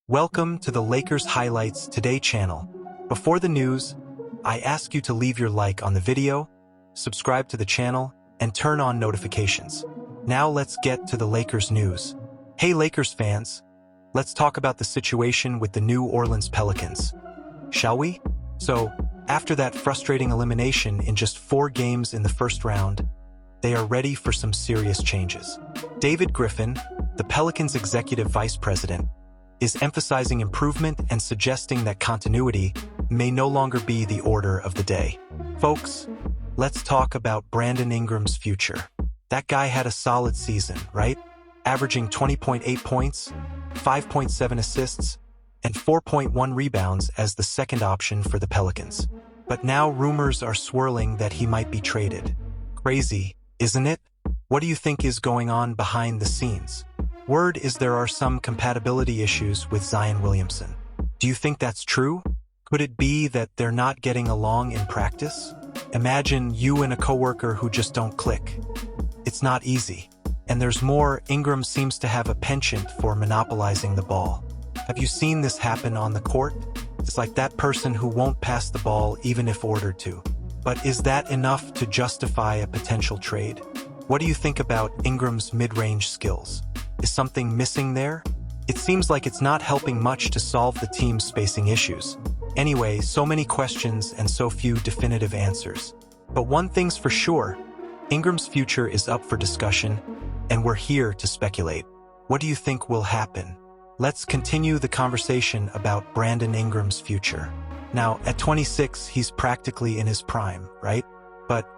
Welcome to the Lakers Highlights Today channel. Before the news, I ask you to leave your like on the video, subscribe to the channel, and turn on notifications. Now let's get to the Lakers news. Hey Lakers fans, let's talk about the situation with the New Orleans Pelicans. Shall we? So, after that frustrating elimination in just 4 games in the first round, they are ready for some serious changes. David Griffin, the Pelicans' executive vice president, is emphasizing improvement and suggesting that continuity may no longer be the order of the day. Folks, let's talk about Brandon Ingram's future. That guy had a solid season, right? Averaging 20.8 points, 5.7 assists, and 4.1 rebounds as the second option for the Pelicans. But now rumors are swirling that he might be traded. Crazy, isn't it? What do you think is going on behind the scenes? Word is there are some compatibility issues with Zion Williamson. Do you think that's true? Could it be that they're not getting along in practice? Imagine you and a coworker who just don't click. It's not easy. And there's more, Ingram seems to have a penchant for monopolizing the ball. Have you seen this happen on the court? It's like that person who won't pass the ball even if ordered to. But is that enough to justify a potential trade? What do you think about Ingram's mid-range skills? Is something missing there? It seems like it's not helping much to solve the team's spacing issues. Anyway, so many questions and so few definitive answers. But one thing's for sure, Ingram's future is up for discussion, and we're here to speculate. What do you think will happen? Let's continue the conversation about Brandon Ingram's future. Now, at 26, he's practically in his prime, right? But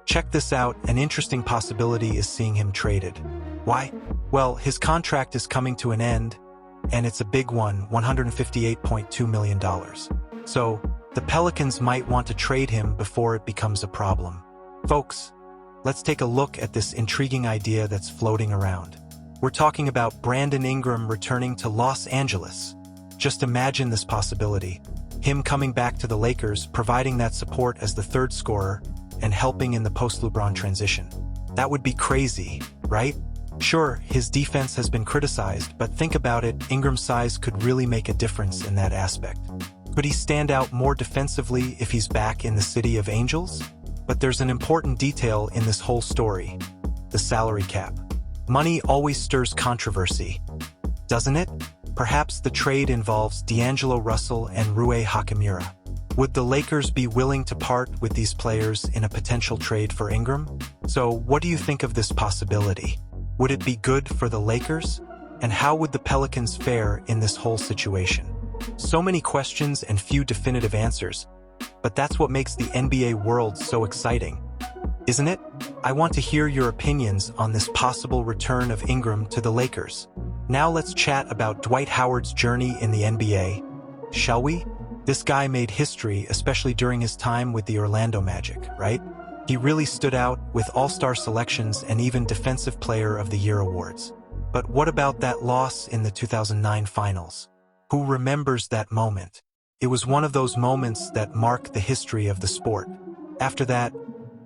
check this out, an interesting possibility is seeing him traded. Why? Well, his contract is coming to an end, and it's a big one, $158.2 million. So, the Pelicans might want to trade him before it becomes a problem. Folks, let's take a look at this intriguing idea that's floating around. We're talking about Brandon Ingram returning to Los Angeles. Just imagine this possibility. Him coming back to the Lakers, providing that support as the third scorer, and helping in the post-LeBron transition. That would be crazy, right? Sure, his defense has been criticized, but think about it, Ingram's size could really make a difference in that aspect. Could he stand out more defensively if he's back in the City of Angels? But there's an important detail in this whole story: the salary cap. Money always stirs controversy, doesn't it? Perhaps the trade involves D'Angelo Russell and Rui Hachimura. Would the Lakers be willing to part with these players in a potential trade for Ingram? So, what do you think of this possibility? Would it be good for the Lakers? And how would the Pelicans fare in this whole situation? So many questions and few definitive answers, but that's what makes the NBA world so exciting, isn't it? I want to hear your opinions on this possible return of Ingram to the Lakers. Now let's chat about Dwight Howard's journey in the NBA, shall we? This guy made history, especially during his time with the Orlando Magic, right? He really stood out with all-star selections and even Defensive Player of the Year awards. But what about that loss in the 2009 finals? Who remembers that moment? It was one of those moments that mark the history of the sport. After that,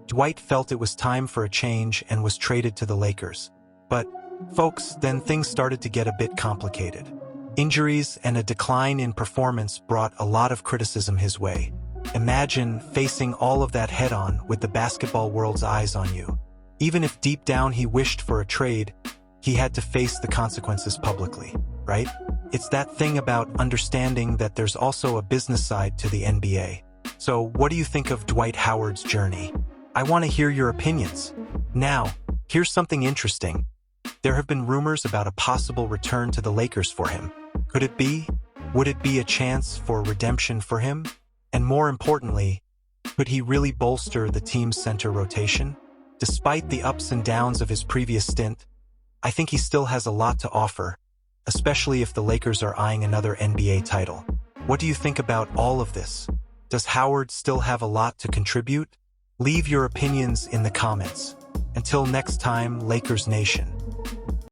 Dwight felt it was time for a change and was traded to the Lakers. But, folks, then things started to get a bit complicated. Injuries and a decline in performance brought a lot of criticism his way. Imagine facing all of that head-on with the basketball world's eyes on you. Even if deep down he wished for a trade, he had to face the consequences publicly, right? It's that thing about understanding that there's also a business side to the NBA. So, what do you think of Dwight Howard's journey? I want to hear your opinions. Now, here's something interesting. There have been rumors about a possible return to the Lakers for him. Could it be? Would it be a chance for redemption for him? And more importantly, could he really bolster the team's center rotation? Despite the ups and downs of his previous stint, I think he still has a lot to offer, especially if the Lakers are eyeing another NBA title. What do you think about all of this? Does Howard still have a lot to contribute? Leave your opinions in the comments. Until next time, Lakers Nation.